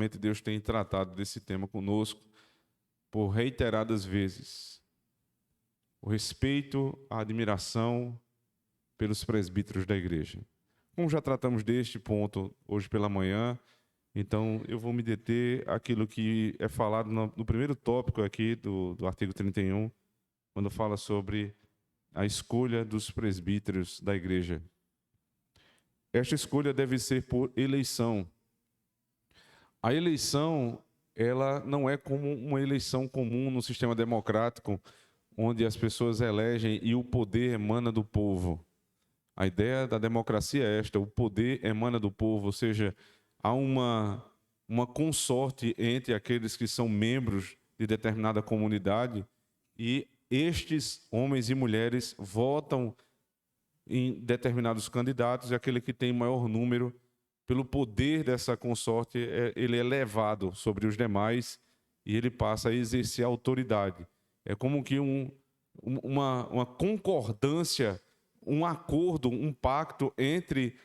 certamente Deus tem tratado desse tema conosco por reiteradas vezes. O respeito, a admiração pelos presbíteros da igreja. Como já tratamos deste ponto hoje pela manhã, então eu vou me deter àquilo que é falado no primeiro tópico aqui do artigo 31, quando fala sobre a escolha dos presbíteros da igreja. Esta escolha deve ser por eleição. A eleição, ela não é como uma eleição comum no sistema democrático, onde as pessoas elegem e o poder emana do povo. A ideia da democracia é esta: o poder emana do povo, ou seja, há uma consorte entre aqueles que são membros de determinada comunidade e estes homens e mulheres votam em determinados candidatos e aquele que tem maior número, pelo poder dessa consorte, ele é levado sobre os demais e ele passa a exercer a autoridade. É como que uma concordância, um acordo, um pacto entre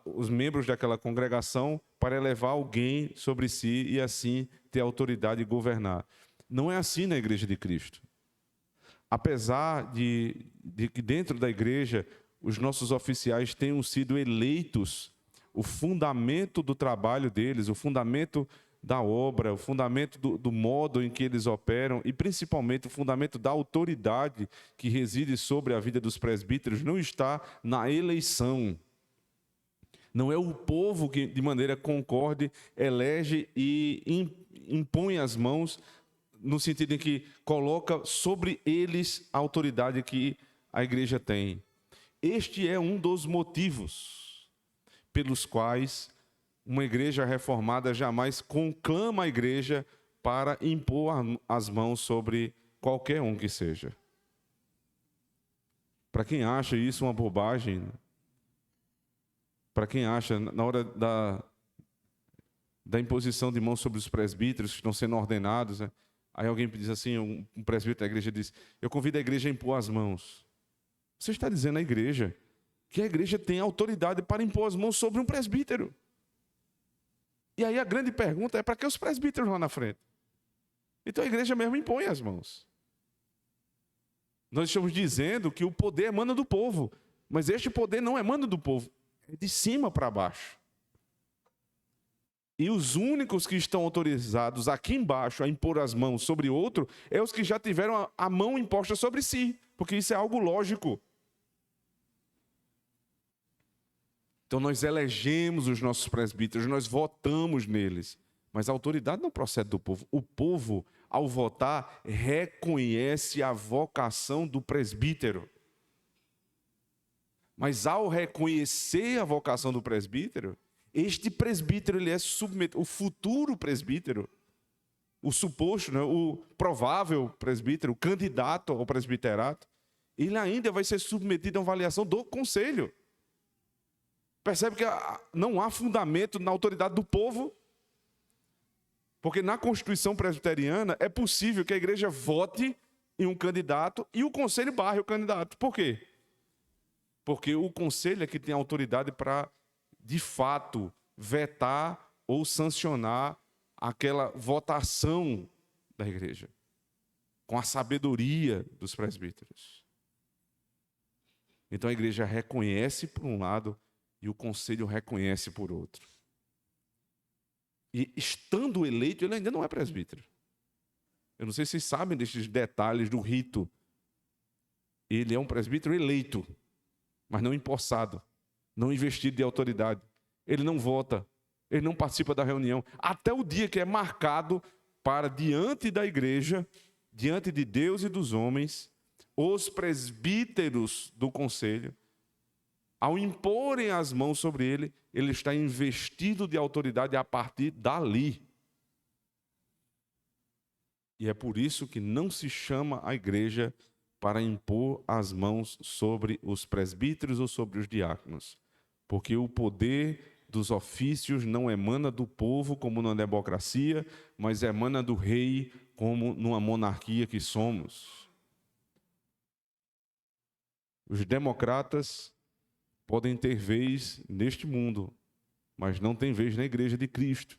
os membros daquela congregação para elevar alguém sobre si e assim ter autoridade e governar. Não é assim na Igreja de Cristo. Apesar de que dentro da igreja os nossos oficiais tenham sido eleitos, o fundamento do trabalho deles, o fundamento da obra, o fundamento do modo em que eles operam e principalmente o fundamento da autoridade que reside sobre a vida dos presbíteros não está na eleição. Não é o povo que de maneira concorde elege e impõe as mãos no sentido em que coloca sobre eles a autoridade que a igreja tem. Este é um dos motivos pelos quais uma igreja reformada jamais conclama a igreja para impor as mãos sobre qualquer um que seja. Para quem acha isso uma bobagem, para quem acha, na hora da imposição de mãos sobre os presbíteros que estão sendo ordenados, né? Aí alguém diz assim, um presbítero da igreja diz: eu convido a igreja a impor as mãos. Você está dizendo à igreja que a igreja tem autoridade para impor as mãos sobre um presbítero. E aí a grande pergunta é: para que os presbíteros lá na frente? Então a igreja mesmo impõe as mãos. Nós estamos dizendo que o poder emana do povo, mas este poder não emana do povo, é de cima para baixo. E os únicos que estão autorizados aqui embaixo a impor as mãos sobre outro é os que já tiveram a mão imposta sobre si, porque isso é algo lógico. Então nós elegemos os nossos presbíteros, nós votamos neles, mas a autoridade não procede do povo. O povo, ao votar, reconhece a vocação do presbítero. Mas ao reconhecer a vocação do presbítero, este presbítero ele é submetido, o futuro presbítero, o suposto, né, o provável presbítero, o candidato ao presbiterato, ele ainda vai ser submetido a uma avaliação do conselho. Percebe que não há fundamento na autoridade do povo? Porque na Constituição presbiteriana é possível que a igreja vote em um candidato e o conselho barre o candidato. Por quê? Porque o conselho é que tem autoridade para, de fato, vetar ou sancionar aquela votação da igreja, com a sabedoria dos presbíteros. Então a igreja reconhece por um lado e o conselho reconhece por outro. E estando eleito, ele ainda não é presbítero. Eu não sei se vocês sabem desses detalhes do rito. Ele é um presbítero eleito, mas não empossado, não investido de autoridade. Ele não vota, ele não participa da reunião, até o dia que é marcado para, diante da igreja, diante de Deus e dos homens, os presbíteros do conselho, ao imporem as mãos sobre ele, ele está investido de autoridade a partir dali. E é por isso que não se chama a igreja para impor as mãos sobre os presbíteros ou sobre os diáconos. Porque o poder dos ofícios não emana do povo como na democracia, mas emana do rei como numa monarquia que somos. Os democratas podem ter vez neste mundo, mas não tem vez na igreja de Cristo.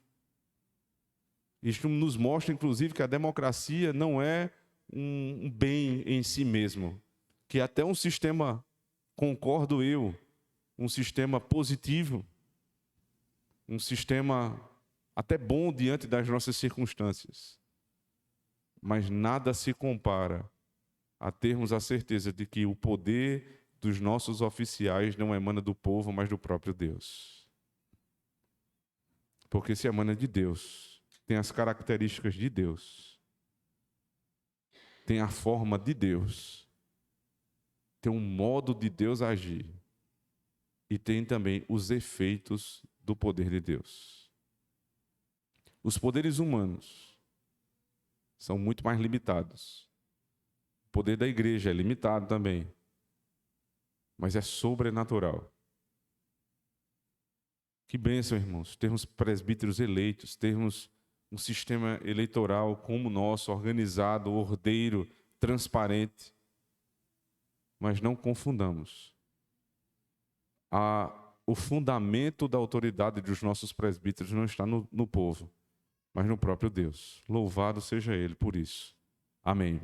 Isso nos mostra, inclusive, que a democracia não é um bem em si mesmo, que até um sistema, concordo eu, um sistema positivo, um sistema até bom diante das nossas circunstâncias. Mas nada se compara a termos a certeza de que o poder dos nossos oficiais não emana do povo, mas do próprio Deus. Porque se emana de Deus, tem as características de Deus, tem a forma de Deus, tem um modo de Deus agir e tem também os efeitos do poder de Deus. Os poderes humanos são muito mais limitados. O poder da igreja é limitado também, mas é sobrenatural. Que bênção, irmãos, termos presbíteros eleitos, termos um sistema eleitoral como o nosso, organizado, ordeiro, transparente. Mas não confundamos. O fundamento da autoridade dos nossos presbíteros não está no povo, mas no próprio Deus. Louvado seja Ele por isso. Amém.